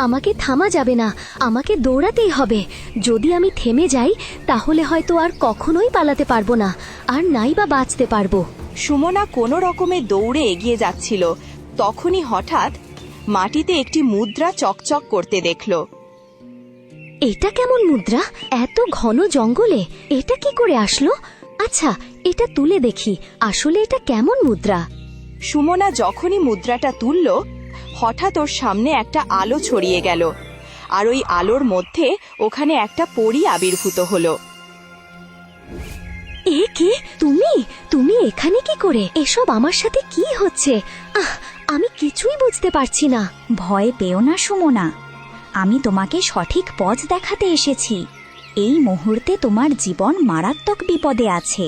আমাকে থামা যাবে না, আমাকে দৌড়াতেই হবে। যদি আমি থেমে যাই তাহলে হয়তো আর কখনোই পালাতে পারবো না, আর নাই বা বাঁচতে পারবো। সুমনা কোনো রকমে দৌড়ে এগিয়ে যাচ্ছিল। তখনই হঠাৎ মাটিতে একটি মুদ্রা চকচক করতে দেখল। এটা কেমন মুদ্রা? এত ঘন জঙ্গলে এটা কি করে আসলো? আচ্ছা, এটা তুলে দেখি, আসলে এটা কেমন মুদ্রা। সুমনা যখনই মুদ্রাটা তুলল, হঠাৎ ওর সামনে একটা আলো ছড়িয়ে গেল, আর ওই আলোর মধ্যে ওখানে একটা পরী আবির্ভূত হলো। এ কে? তুমি তুমি এখানে কি করে? এসব আমার সাথে কি হচ্ছে? আমি কিছুই বুঝতে পারছি না। ভয় পেও না সুমনা, আমি তোমাকে সঠিক পথ দেখাতে এসেছি। এই মুহূর্তে তোমার জীবন মারাত্মক বিপদে আছে।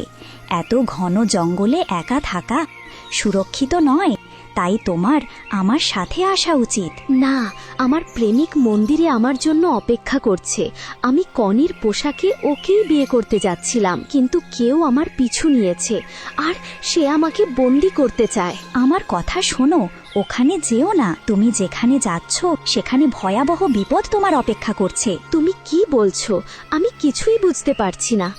এত ঘন জঙ্গলে একা থাকা সুরক্ষিত নয়, তাই তোমার আমার সাথে আসা উচিত। না, আমার প্রেমিক মন্দিরে আমার জন্য অপেক্ষা করছে। আমি কনির পোশাকে ওকেই বিয়ে করতে যাচ্ছিলাম, কিন্তু কেউ আমার পিছু নিয়েছে, আর সে আমাকে বন্দি করতে চায়। আমার কথা শোনো, ওখানে যেও না। তুমি যেখানে যাচ্ছ সেখানে ভয়াবহ বিপদ তোমার অপেক্ষা করছে। তুমি কি বলছো? আমি কিছুই বুঝতে পারছি না।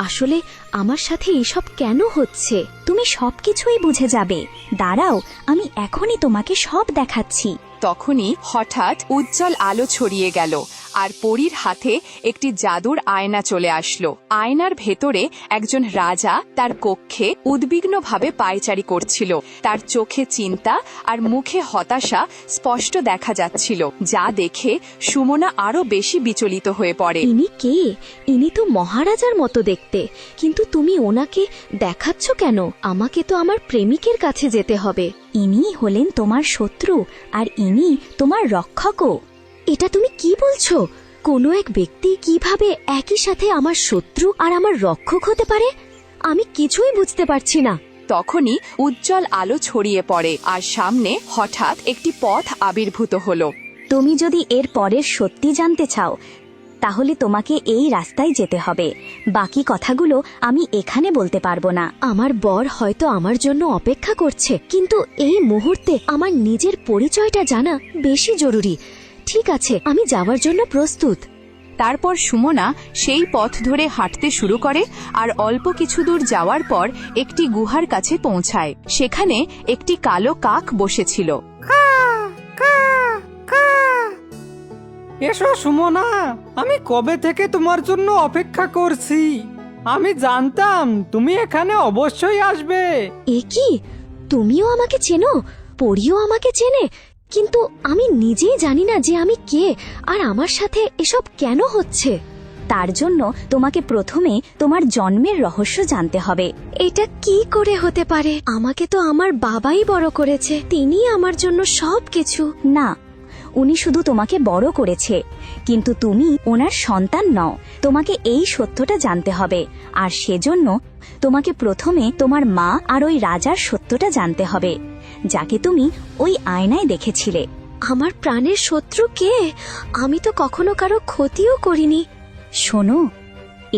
আসলে আমার সাথে এসব কেন হচ্ছে? তুমি সবকিছুই বুঝে যাবে। দাঁড়াও, আমি এখনই তোমাকে সব দেখাচ্ছি। তখনই হঠাৎ উজ্জ্বল আলো ছড়িয়ে গেল, আর পরীর হাতে একটি জাদুর আয়না চলে আসলো। আয়নার ভেতরে একজন রাজা তার কক্ষে উদ্বিগ্নভাবে পায়চারি করছিল। তার চোখে চিন্তা আর মুখে হতাশা স্পষ্ট দেখা যাচ্ছিল, যা দেখে সুমনা আরো বেশি বিচলিত হয়ে পড়ে। ইনি কে? ইনি তো মহারাজার মতো দেখতে, কিন্তু তুমি ওনাকে দেখাচ্ছ কেন? আমাকে তো আমার প্রেমিকের কাছে যেতে হবে। ইনি হলেন তোমার শত্রু, আর ইনি তোমার রক্ষকও। এটা তুমি কি বলছো? কোনো এক ব্যক্তি কিভাবে একই সাথে আমার শত্রু আর আমার রক্ষক হতে পারে? আমি কিছুই বুঝতে পারছি না। তখনই উজ্জ্বল আলো ছড়িয়ে পড়ে, আর সামনে হঠাৎ একটি পথ আবির্ভূত হলো। তুমি যদি এর পরের সত্যি জানতে চাও, তাহলে তোমাকে এই রাস্তায় যেতে হবে। বাকি কথাগুলো আমি এখানে বলতে পারবো না। আমার বর হয়তো আমার জন্য অপেক্ষা করছে, কিন্তু এই মুহূর্তে আমার নিজের পরিচয়টা জানা বেশি জরুরি। ঠিক আছে, আমি যাওয়ার জন্য প্রস্তুত। তারপর সুমনা সেই পথ ধরে হাঁটতে শুরু করে, আর অল্প কিছু দূর যাওয়ার পর একটি গুহার কাছে পৌঁছায়। সেখানে একটি কালো কাক বসেছিল। এসো সুমনা, আমি কবে থেকে তোমার জন্য অপেক্ষা করছি। আমি জানতাম তুমি এখানে অবশ্যই আসবে। এ কি? তুমিও আমাকে চেনো? পরিও আমাকে চেনে? কিন্তু আমি নিজেই জানি না যে আমি কে, আর আমার সাথে এসব কেন হচ্ছে। তার জন্য তোমাকে প্রথমে তোমার জন্মের রহস্য জানতে হবে। এটা কি করে হতে পারে? আমাকে তো আমার বাবাই বড় করেছে, তিনি আমার জন্য সবকিছু। না, উনি শুধু তোমাকে বড় করেছে, কিন্তু তুমি ওনার সন্তান নও। তোমাকে এই সত্যটা জানতে হবে, আর সেজন্য তোমাকে প্রথমে তোমার মা আর ওই রাজার সত্যটা জানতে হবে, যাকে তুমি ওই আয়নায় দেখেছিলে। আমার প্রাণের শত্রু কে? আমি তো কখনো কারো ক্ষতিও করিনি। শোনো,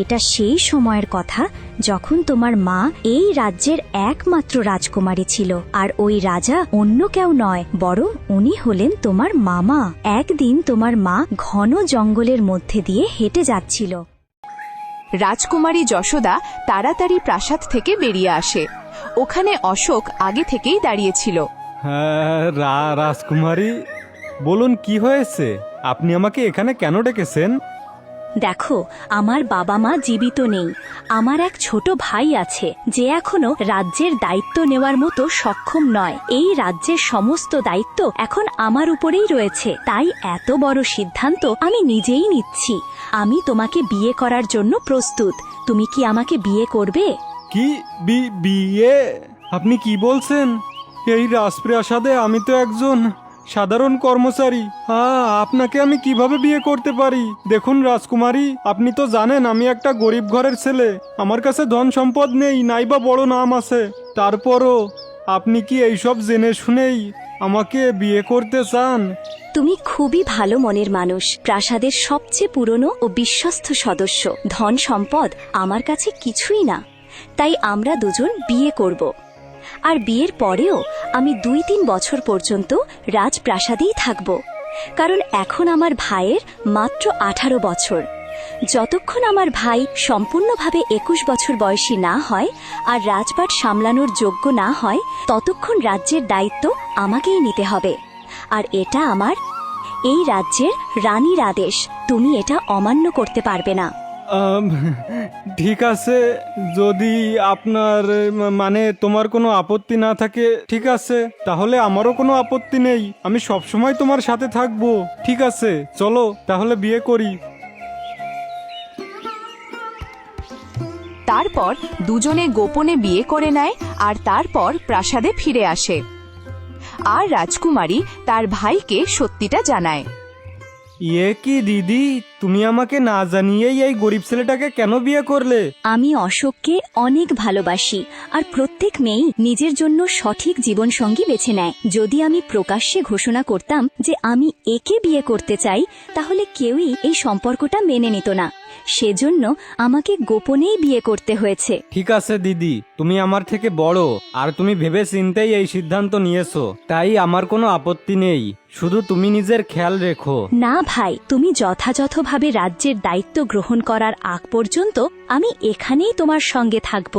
এটা সেই সময়ের কথা যখন তোমার মা এই রাজ্যের একমাত্র রাজকুমারী ছিল, আর ওই রাজা অন্য কেউ নয়, বরং উনি হলেন তোমার মামা। একদিন তোমার মা ঘন জঙ্গলের মধ্যে দিয়ে হেঁটে যাচ্ছিল। রাজকুমারী যশোদা তাড়াতাড়ি প্রাসাদ থেকে বেরিয়ে আসে। ওখানে অশোক আগে থেকেই দাঁড়িয়েছিল। হ্যাঁ, রাজকুমারী, বলুন কি হয়েছে? আপনি আমাকে এখানে কেন ডেকেছেন? দেখো, আমার বাবা মা জীবিত নেই। আমার এক ছোট ভাই আছে, যে এখনো রাজ্যের দায়িত্ব নেওয়ার মতো সক্ষম নয়। এই রাজ্যের সমস্ত দায়িত্ব এখন আমার উপরেই রয়েছে, তাই এত বড় সিদ্ধান্ত আমি নিজেই নিচ্ছি। আমি তোমাকে বিয়ে করার জন্য প্রস্তুত। তুমি কি আমাকে বিয়ে করবে? কি বিয়ে? আপনি কি বলছেন? এই রাজপ্রাসাদে আমি তো একজন সাধারণ কর্মচারী। আপনাকে আমি কিভাবে বিয়ে করতে পারি? দেখুন রাজকুমারী, আপনি তো জানেন আমি একটা গরিব ঘরের ছেলে। আমার কাছে ধন সম্পদ নেই, নাইবা বড় নাম আছে। তারপরও আপনি কি এইসব জেনে শুনেই আমাকে বিয়ে করতে চান? তুমি খুবই ভালো মনের মানুষ, প্রাসাদের সবচেয়ে পুরনো ও বিশ্বস্ত সদস্য। ধন সম্পদ আমার কাছে কিছুই না, তাই আমরা দুজন বিয়ে করব। আর বিয়ের পরেও আমি 2-3 বছর পর্যন্ত রাজপ্রাসাদেই থাকব। কারণ এখন আমার ভাইয়ের মাত্র 18 বছর। যতক্ষণ আমার ভাই সম্পূর্ণভাবে 21 বছর বয়সী না হয় আর রাজপাট সামলানোর যোগ্য না হয়, ততক্ষণ রাজ্যের দায়িত্ব আমাকেই নিতে হবে। আর এটা আমার এই রাজ্যের রানীর আদেশ। তুমি এটা অমান্য করতে পারবে না। ঠিক আছে, যদি আপনার মানে তোমার কোনো আপত্তি না থাকে, ঠিক আছে, তাহলে আমারও কোনো আপত্তি নেই। আমি সবসময় তোমার সাথে থাকবো। ঠিক আছে, চলো তাহলে বিয়ে করি। তারপর দুজনে গোপনে বিয়ে করে নেয় আর তারপর প্রাসাদে ফিরে আসে। আর রাজকুমারী তার ভাইকে সত্যিটা জানায়। কি দিদি, তুমি আমাকে না জানিয়েই এই গরিব ছেলেটাকে কেন বিয়ে করলে? আমি অশোককে অনেক ভালোবাসি, আর প্রত্যেক মেয়েই নিজের জন্য সঠিক জীবনসঙ্গী বেছে নেয়। যদি আমি প্রকাশ্যে ঘোষণা করতাম যে আমি একে বিয়ে করতে চাই, তাহলে কেউই এই সম্পর্কটা মেনে নিত না। সেজন্য আমাকে গোপনেই বিয়ে করতে হয়েছে। ঠিক আছে দিদি, তুমি আমার থেকে বড় আর তুমি ভেবে চিন্তেই এই সিদ্ধান্ত নিয়েছো, তাই আমার কোনো আপত্তি নেই। শুধু তুমি নিজের খেয়াল রেখো। না ভাই, তুমি যথাযথভাবে রাজ্যের দায়িত্ব গ্রহণ করার আগ পর্যন্ত আমি এখানেই তোমার সঙ্গে থাকব।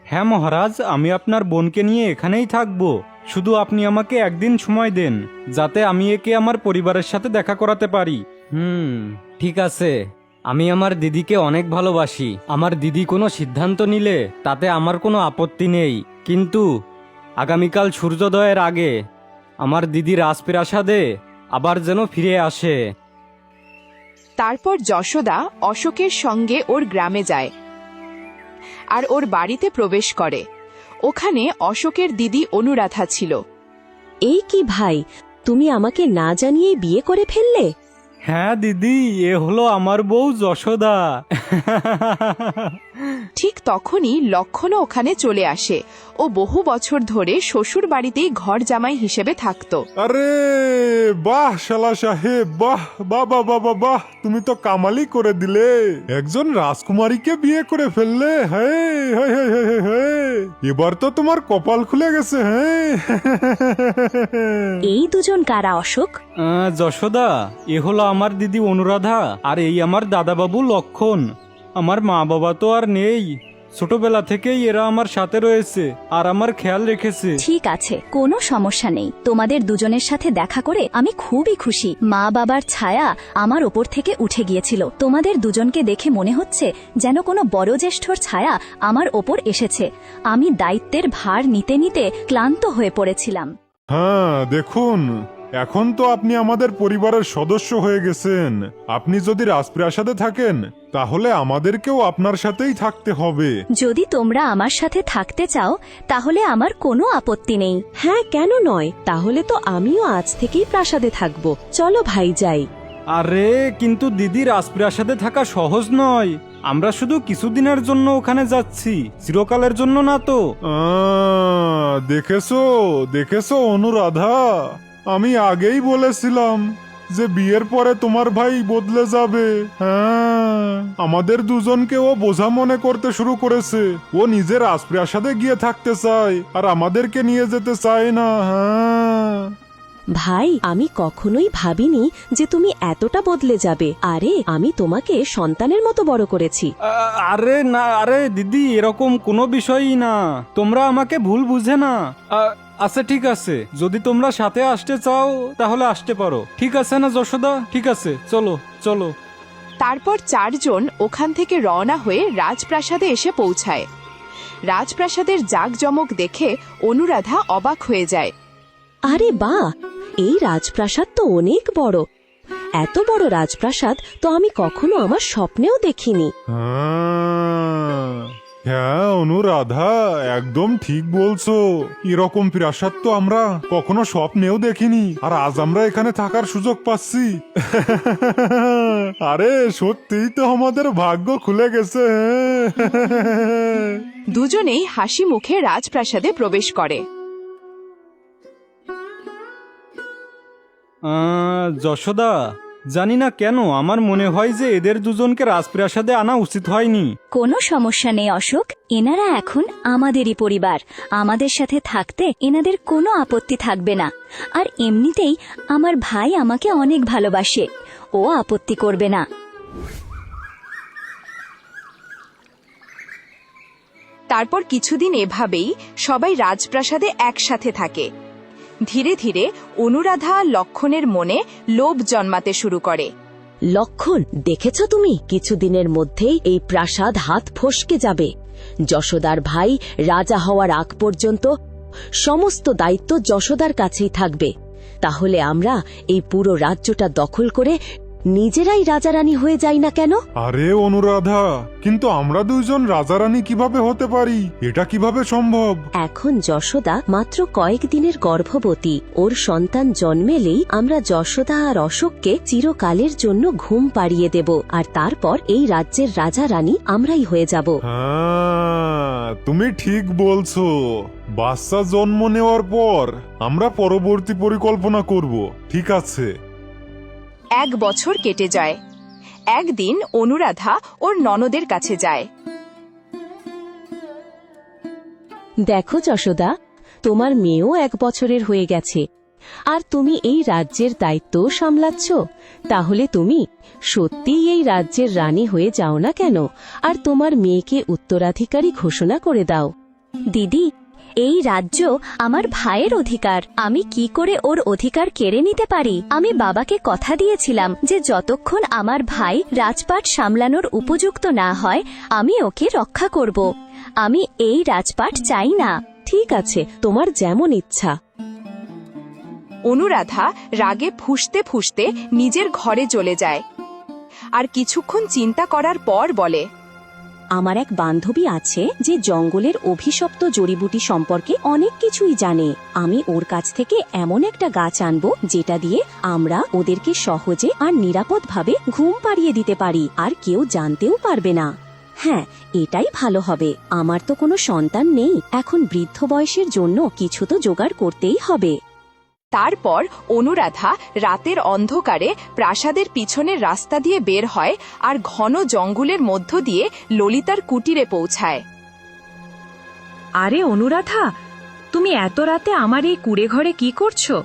হ্যাঁ মহারাজ, আমি আপনার বোনকে নিয়ে এখানেই থাকবো। শুধু আপনি আমাকে একদিন সময় দেন, যাতে আমি একে আমার পরিবারের সাথে দেখা করাতে পারি। ঠিক আছে। আমি আমার দিদিকে অনেক ভালোবাসি। আমার দিদি কোনো সিদ্ধান্ত নিলে তাতে আমার কোনো আপত্তি নেই, কিন্তু আগামীকাল সূর্যোদয়ের আগে আমার দিদি রাজপ্রাসাদে আবার যেন ফিরে আসে। তারপর যশোদা অশোকের সঙ্গে ওর গ্রামে যায় আর ওর বাড়িতে প্রবেশ করে। ওখানে অশোকের দিদি অনুরাধা ছিল। এই কি ভাই, তুমি আমাকে না জানিয়েই বিয়ে করে ফেললে? হ্যাঁ দিদি, এ হলো আমার বউ যশোদা। ঠিক তখনই লক্ষণও ওখানে চলে আসে। ও বহু বছর ধরে শ্বশুর বাড়িতেই ঘর জামাই হিসেবে থাকতো। আরে বাহ শালা সাহেব, বাহ বাবা বাবা বাহ, তুমি তো কামালি করে দিলে। একজন রাজকুমারীকে বিয়ে করে ফেললে। হ্যাঁ হ্যাঁ হ্যাঁ হ্যাঁ হ্যাঁ, এবার তো তোমার কপাল খুলে গেছে। হ্যাঁ এই দুজন কারা অশোক? যশোদা, এ হলো আমার দিদি অনুরাধা, আর এই আমার দাদাবাবু লক্ষণ। আমার মা বাবা তো আর নেই, ছোটবেলা থেকেই এরা আমার সাথে রয়েছে আর আমার খেয়াল রেখেছে। ঠিক আছে, কোনো সমস্যা নেই। তোমাদের দুজনের সাথে দেখা করে আমি খুবই খুশি। মা বাবার ছায়া আমার ওপর থেকে উঠে গিয়েছিল। তোমাদের দুজনকে দেখে মনে হচ্ছে যেন কোনো বড় জ্যেষ্ঠর ছায়া আমার ওপর এসেছে। আমি দায়িত্বের ভার নিতে নিতে ক্লান্ত হয়ে পড়েছিলাম। হ্যাঁ, দেখুন, এখন তো আপনি আমাদের পরিবারের সদস্য হয়ে গেছেন। আপনি যদি রাজপ্রাসাদে থাকেন, তাহলে আমাদেরকেও আপনার সাথেই থাকতে হবে। যদি তোমরা আমার সাথে থাকতে চাও, তাহলে আমার কোনো আপত্তি নেই। হ্যাঁ, কেন নয়? তাহলে তো আমিও আজ থেকেই প্রাসাদে থাকবো। চলো ভাই যাই। আরে কিন্তু দিদি, রাজপ্রাসাদে থাকা সহজ নয়। আমরা শুধু কিছুদিনের জন্য ওখানে যাচ্ছি, চিরকালের জন্য না তো। দেখেছো দেখেছো অনুরাধা, আমি আগেই বলেছিলাম যে বিয়ের পরে তোমার ভাই বদলে যাবে। হ্যাঁ, আমাদের দুজনকে ও বোঝা মনে করতে শুরু করেছে। ও নিজের রাজপ্রাসাদে গিয়ে থাকতে চায় আর আমাদেরকে নিয়ে যেতে চায় না। হ্যাঁ ভাই, আমি কখনোই ভাবিনি যে তুমি এতটা বদলে যাবে। আরে, আমি তোমাকে সন্তানের মতো বড় করেছি। আরে না, আরে দিদি, এরকম কোনো বিষয়ই না। তোমরা আমাকে ভুল বুঝে না। আচ্ছা ঠিক আছে, যদি তোমরা সাথে আসতে চাও তাহলে আসতে পারো। ঠিক আছে না যশোদা? ঠিক আছে, চলো চলো। তারপর চারজন ওখান থেকে রওনা হয়ে রাজপ্রাসাদে এসে পৌঁছায়। রাজপ্রাসাদের জাঁকজমক দেখে অনুরাধা অবাক হয়ে যায়। আরে বাহ, এই রাজপ্রাসাদ তো অনেক বড়। এত বড় রাজপ্রাসাদ তো আমি কখনো আমার স্বপ্নেও দেখিনি। হ্যাঁ অনুরাধা, একদম ঠিক বলছো। এরকম প্রাসাদ তো আমরা কখনো স্বপ্নেও দেখিনি, আর আজ আমরা এখানে থাকার সুযোগ পাচ্ছি। আরে সত্যিই তো আমাদের ভাগ্য খুলে গেছে। দুজনেই হাসি মুখে রাজপ্রাসাদে প্রবেশ করে। যশোদা, জানি না কেন আমার মনে হয় যে এদের দুজনকে রাজপ্রাসাদে আনা উচিত হয়নি। কোনো সমস্যা নেই অশোক, এনারা এখন আমাদেরই পরিবার। আমাদের সাথে থাকতে এনাদের কোনো আপত্তি থাকবে না। আর এমনিতেই আমার ভাই আমাকে অনেক ভালোবাসে, ও আপত্তি করবে না। তারপর কিছুদিন এভাবেই সবাই রাজপ্রাসাদে একসাথে থাকে। ধীরে ধীরে অনুরাধা আর লক্ষণের মনে লোভ জন্মাতে শুরু করে। লক্ষণ, দেখেছ তুমি, কিছুদিনের মধ্যেই এই প্রাসাদ হাত ফসকে যাবে। যশোদার ভাই রাজা হওয়ার আগ পর্যন্ত সমস্ত দায়িত্ব যশোদার কাছেই থাকবে। তাহলে আমরা এই পুরো রাজ্যটা দখল করে নিজেরাই রাজারানী হয়ে যাই না কেন? আরে অনুরাধা, কিন্তু আমরা দুইজন রাজারানী কিভাবে হতে পারি? এটা কিভাবে সম্ভব? এখন যশোদা মাত্র কয়েকদিনের গর্ভবতী। ওর সন্তান জন্মেলেই আমরা যশোদা আর অশোককে চিরকালের জন্য ঘুম পাড়িয়ে দেব, আর তারপর এই রাজ্যের রাজা রানী আমরাই হয়ে যাব। হ্যাঁ, তুমি ঠিক বলছো। বাচ্চা জন্ম নেওয়ার পর আমরা পরবর্তী পরিকল্পনা করব। ঠিক আছে। 1 বছর কেটে যায়। একদিন অনুরাধা ওর ননদের কাছে যায়। দেখো যশোদা, তোমার মেয়েও 1 বছরের হয়ে গেছে, আর তুমি এই রাজ্যের দায়িত্বও সামলাচ্ছ। তাহলে তুমি সত্যিই এই রাজ্যের রানী হয়ে যাও না কেন, আর তোমার মেয়েকে উত্তরাধিকারী ঘোষণা করে দাও। দিদি, এই রাজ্য আমার ভাইয়ের অধিকার। আমি কি করে ওর অধিকার কেড়ে নিতে পারি? আমি বাবাকে কথা দিয়েছিলাম যে যতক্ষণ আমার ভাই রাজপাট সামলানোর উপযুক্ত না হয় আমি ওকে রক্ষা করব। আমি এই রাজপাট চাই না। ঠিক আছে, তোমার যেমন ইচ্ছা। অনুরাধা রাগে ফুঁসতে ফুঁসতে নিজের ঘরে চলে যায় আর কিছুক্ষণ চিন্তা করার পর বলে, আমার এক বান্ধবী আছে যে জঙ্গলের অভিশপ্ত জড়িবুটি সম্পর্কে অনেক কিছুই জানে। আমি ওর কাছ থেকে এমন একটা গাছ আনবো যেটা দিয়ে আমরা ওদেরকে সহজে আর নিরাপদভাবে ঘুম পাড়িয়ে দিতে পারি, আর কেউ জানতেও পারবে না। হ্যাঁ, এটাই ভালো হবে। আমার তো কোনো সন্তান নেই, এখন বৃদ্ধ বয়সের জন্য কিছু তো জোগাড় করতেই হবে। তারপর অনুরাধা রাতের অন্ধকারে প্রাসাদের পিছনের রাস্তা দিয়ে বের হয় আর ঘন জঙ্গলের মধ্য দিয়ে ললিতার কুটিরে পৌঁছায়। আরে অনুরাধা, তুমি এত রাতে আমার এই কুড়ে ঘরে কি করছো?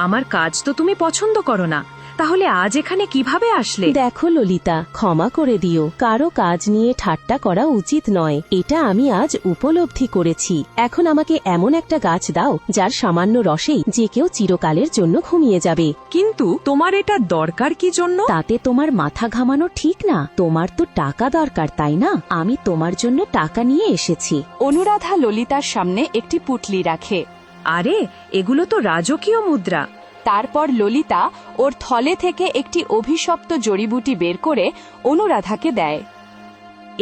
আমার কাজ তো তুমি পছন্দ করো না, তাহলে আজ এখানে কিভাবে আসলে? দেখো ললিতা, ক্ষমা করে দিও, কারো কাজ নিয়ে ঠাট্টা করা উচিত নয়। এটা আমি আজ উপলব্ধি করেছি। এখন আমাকে এমন একটা গাছ দাও যার সামান্য রসেই যে কেউ চিরকালের জন্য ঘুমিয়ে যাবে। কিন্তু তোমার এটা দরকার কি জন্য? তাতে তোমার মাথা ঘামানো ঠিক না। তোমার তো টাকা দরকার, তাই না? আমি তোমার জন্য টাকা নিয়ে এসেছি। অনুরাধা ললিতার সামনে একটি পুটলি রাখে। আরে, এগুলো তো রাজকীয় মুদ্রা। তারপর ললিতা ওর থলে থেকে একটি অভিশপ্ত জড়িবুটি বের করে অনুরাধাকে দেয়।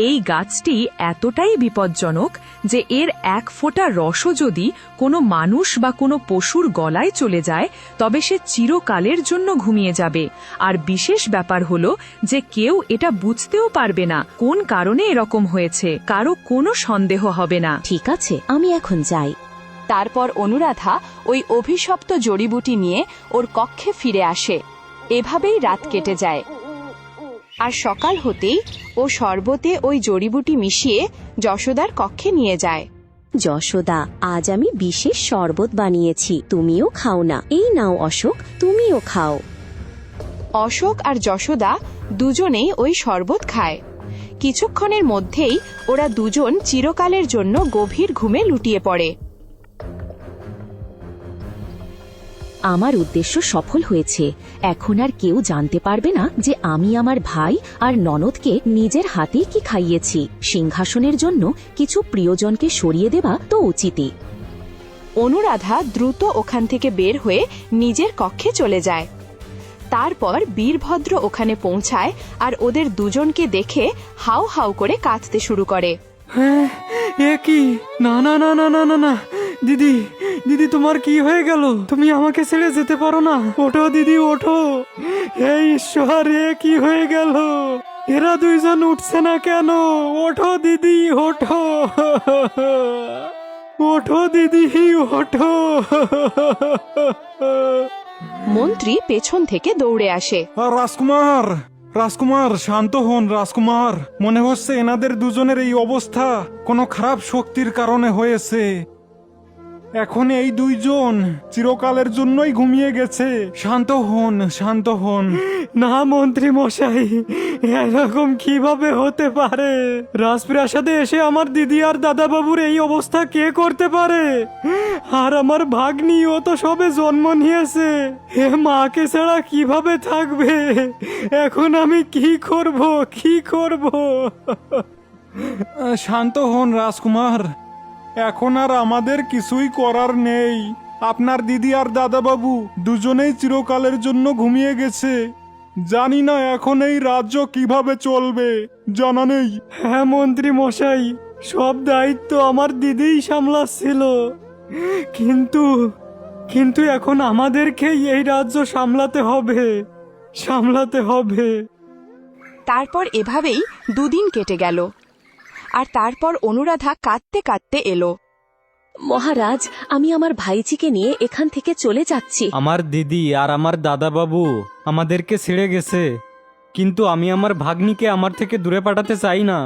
এই গাছটি এতটাই বিপজ্জনক যে এর 1 ফোঁটা রসও যদি কোনো মানুষ বা কোনো পশুর গলায় চলে যায় তবে সে চিরকালের জন্য ঘুমিয়ে যাবে। আর বিশেষ ব্যাপার হলো যে কেউ এটা বুঝতেও পারবে না কোন কারণে এরকম হয়েছে, কারো কোনো সন্দেহ হবে না। ঠিক আছে, আমি এখন যাই। তারপর অনুরাধা ওই অভিশপ্ত জড়িবুটি নিয়ে ওর কক্ষে ফিরে আসে। এভাবেই রাত কেটে যায়। আর সকাল হতেই ও শরবতে ওই জড়িবুটি মিশিয়ে যশোদার কক্ষে নিয়ে যায়। যশোদা, আজ আমি বিশেষ শরবত বানিয়েছি, তুমিও খাও না। এই নাও অশোক, তুমিও খাও। অশোক আর যশোদা দুজনেই ওই শরবত খায়। কিছুক্ষণের মধ্যেই ওরা দুজন চিরকালের জন্য গভীর ঘুমে লুটিয়ে পড়ে। আমার উদ্দেশ্য সফল হয়েছে। এখন আর কেউ জানতে পারবে না যে আমি আমার ভাই আর ননদকে নিজের হাতেই কি খাইয়েছি। সিংহাসনের জন্য কিছু প্রিয়জনকে সরিয়ে দেওয়া তো উচিতই। অনুরাধা দ্রুত ওখান থেকে বের হয়ে নিজের কক্ষে চলে যায়। তারপর বীরভদ্র ওখানে পৌঁছায় আর ওদের দুজনকে দেখে হাউ হাউ করে কাঁদতে শুরু করে। হ্যাঁ, এ কি? না না না না না না না, দিদি দিদি, তোমার কি হয়ে গেল? তুমি আমাকে ছেড়ে যেতে পারো না। ওঠো দিদি, ওঠো। হে ঈশ্বর, এ কি হয়ে গেল? এরা দুইজন উঠছে না কেন? ওঠো দিদি, ওঠো। ওঠো দিদি, ওঠো। মন্ত্রী পেছন থেকে দৌড়ে আসে। রাজকুমার, রাজকুমার শান্ত হন রাজকুমার। মনে হচ্ছে এনাদের দুজনের এই অবস্থা কোনো খারাপ শক্তির কারণে হয়েছে। এখন এই দুইজন চিরকালের জন্যই ঘুমিয়ে গেছে। শান্ত হন, শান্ত হন। না মন্ত্রী মশাই, এরকম কিভাবে হতে পারে? রাজপ্রাসাদে এসে আমার দিদি আর দাদাবাবুর এই অবস্থা কে করতে পারে? আর আমার ভাগ্নিও তো সবে জন্ম নিয়েছে, হে মাকে ছাড়া কিভাবে থাকবে? এখন আমি কি করব, কি করব? শান্ত হন রাজকুমার, এখন আর আমাদের কিছুই করার নেই। আপনার দিদি আর দাদাবাবু দুজনেই চিরকালের জন্য ঘুমিয়ে গেছে। জানি না এখন এই রাজ্য কিভাবে চলবে, জানা নেই। হ্যাঁ মন্ত্রী মশাই, সব দায়িত্ব আমার দিদিই সামলাচ্ছিল, কিন্তু কিন্তু এখন আমাদেরকেই এই রাজ্য সামলাতে হবে, সামলাতে হবে। তারপর এভাবেই দুদিন কেটে গেল। আর তারপর অনুরাধা কাঁদতে কাঁদতে এলো। মহারাজ, আমি আমার ভাইজিকে নিয়ে এখান থেকে চলে যাচ্ছি। আমার দিদি আর আমার দাদাবাবু আমাদেরকে ছেড়ে গেছে, কিন্তু আমি আমার ভাগ্নিকে আমার থেকে দূরে পাঠাতে চাই না।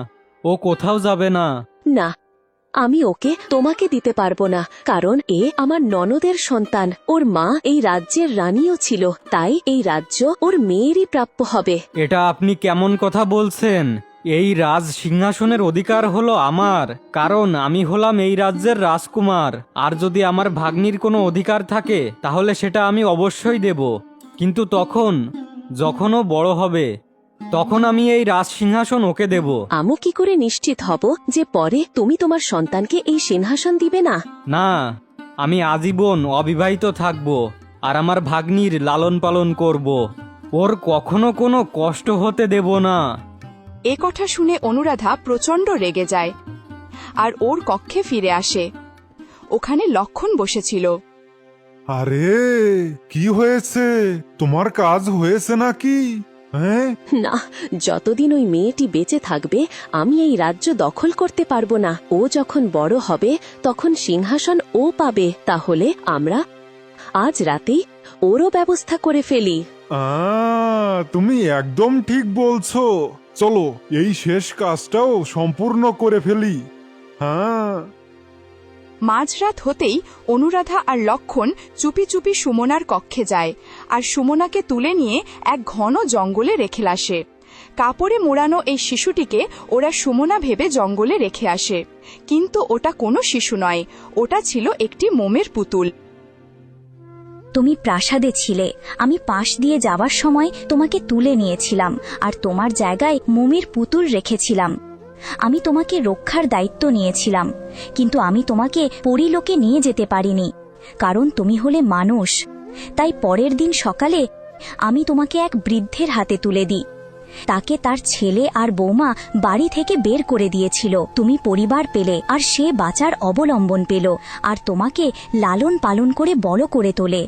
ও কোথাও যাবে না। না, আমি ওকে তোমাকে দিতে পারবো না, কারণ এ আমার ননদের সন্তান। ওর মা এই রাজ্যের রানীও ছিল, তাই এই রাজ্য ওর মেয়েরই প্রাপ্য হবে। এটা আপনি কেমন কথা বলছেন? এই রাজ সিংহাসনের অধিকার হলো আমার, কারণ আমি হলাম এই রাজ্যের রাজকুমার। আর যদি আমার ভাগ্নির কোনো অধিকার থাকে তাহলে সেটা আমি অবশ্যই দেব, কিন্তু যখন ও বড় হবে তখন আমি এই রাজ সিংহাসন ওকে দেব। আমি কি করে নিশ্চিত হব যে পরে তুমি তোমার সন্তানকে এই সিংহাসন দিবে না? না, আমি আজীবন অবিবাহিত থাকব আর আমার ভাগ্নির লালন পালন করব। ওর কখনো কোনো কষ্ট হতে দেব না। এ কথা শুনে অনুরাধা প্রচণ্ড রেগে যায় আর ওর কক্ষে ফিরে আসে। ওখানে লক্ষণ বসেছিল। আরে কি হয়েছে? তোমার কাজ হয়েছে নাকি? হ্যাঁ, না, যতদিন ওই মেয়েটি বেঁচে থাকবে আমি এই রাজ্য দখল করতে পারবো না। ও যখন বড় হবে তখন সিংহাসন ও পাবে। তাহলে আমরা আজ রাতেই ওরও ব্যবস্থা করে ফেলি। তুমি একদম ঠিক বলছো। চলো এই শেষ কাজটাও সম্পূর্ণ করে ফেলি। হ্যাঁ। মাঝরাত হতেই অনুরাধা আর লক্ষণ চুপি চুপি সুমনার কক্ষে যায় আর সুমনাকে তুলে নিয়ে এক ঘন জঙ্গলে রেখে আসে। কাপড়ে মোড়ানো এই শিশুটিকে ওরা সুমনা ভেবে জঙ্গলে রেখে আসে, কিন্তু ওটা কোনো শিশু নয়, ওটা ছিল একটি মোমের পুতুল। তুমি প্রাসাদে ছিলে, আমি পাশ দিয়ে যাওয়ার সময় তোমাকে তুলে নিয়েছিলাম আর তোমার জায়গায় মোমের পুতুল রেখেছিলাম। আমি তোমাকে রক্ষার দায়িত্ব নিয়েছিলাম, কিন্তু আমি তোমাকে পরিলোকে নিয়ে যেতে পারিনি, কারণ তুমি হলে মানুষ। তাই পরের দিন সকালে আমি তোমাকে এক বৃদ্ধের হাতে তুলে দিই। তাকে তার ছেলে আর বৌমা বাড়ি থেকে বের করে দিয়েছিল। তুমি পরিবার পেলে আর সে বাঁচার অবলম্বন পেল আর তোমাকে লালন পালন করে বড় করে তোলে।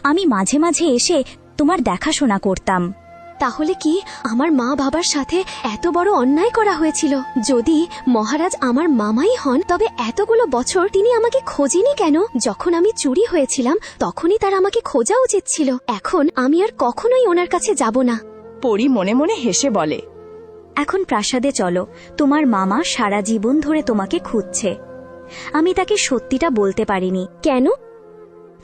আমি মাঝে মাঝে এসে তোমার দেখাশোনা করতাম। তাহলে কি আমার মা বাবার সাথে এত বড় অন্যায় করা হয়েছিল? যদি মহারাজ আমার মামাই হন তবে এতগুলো বছর তিনি আমাকে খোঁজেনি কেন? যখন আমি চুরি হয়েছিলাম তখনই তার আমাকে খোঁজা উচিত ছিল। এখন আমি আর কখনোই ওনার কাছে যাব না। পরি মনে মনে হেসে বলে, এখন প্রাসাদে চলো, তোমার মামা সারা জীবন ধরে তোমাকে খুঁজছে। আমি তাকে সত্যিটা বলতে পারিনি। কেন?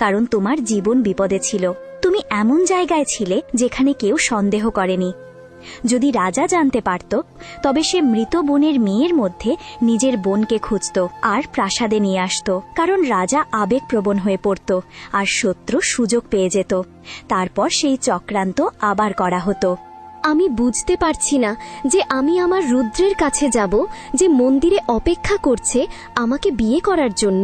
কারণ তোমার জীবন বিপদে ছিল। তুমি এমন জায়গায় ছিলে যেখানে কেউ সন্দেহ করেনি। যদি রাজা জানতে পারত তবে সে মৃত বোনের মেয়ের মধ্যে নিজের বোনকে খুঁজত আর প্রাসাদে নিয়ে আসত, কারণ রাজা আবেগপ্রবণ হয়ে পড়ত আর শত্রু সুযোগ পেয়ে যেত। তারপর সেই চক্রান্ত আবার করা হতো। আমি বুঝতে পারছি না যে আমি আমার রুদ্রের কাছে যাব, যে মন্দিরে অপেক্ষা করছে আমাকে বিয়ে করার জন্য,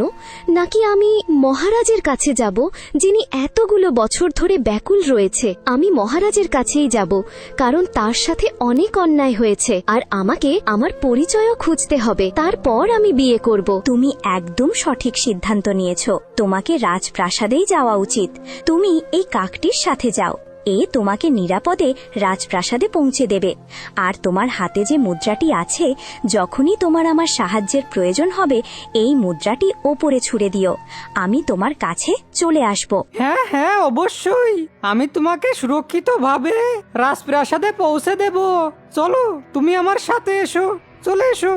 নাকি আমি মহারাজের কাছে যাব যিনি এতগুলো বছর ধরে ব্যাকুল রয়েছে। আমি মহারাজের কাছেই যাব, কারণ তার সাথে অনেক অন্যায় হয়েছে আর আমাকে আমার পরিচয়ও খুঁজতে হবে, তারপর আমি বিয়ে করব। তুমি একদম সঠিক সিদ্ধান্ত নিয়েছ। তোমাকে রাজপ্রাসাদেই যাওয়া উচিত। তুমি এই কাকটির সাথে যাও। এ তোমাকে নিরাপদে রাজপ্রাসাদে পৌঁছে দেবে। আর তোমার হাতে যে মুদ্রাটি আছে, যখনই তোমার আমার সাহায্যের প্রয়োজন হবে এই মুদ্রাটি ওপরে ছুঁড়ে দিও, আমি তোমার কাছে চলে আসব। হ্যাঁ হ্যাঁ, অবশ্যই আমি তোমাকে সুরক্ষিতভাবে রাজপ্রাসাদে পৌঁছে দেব। চলো, তুমি আমার সাথে এসো, চলে এসো।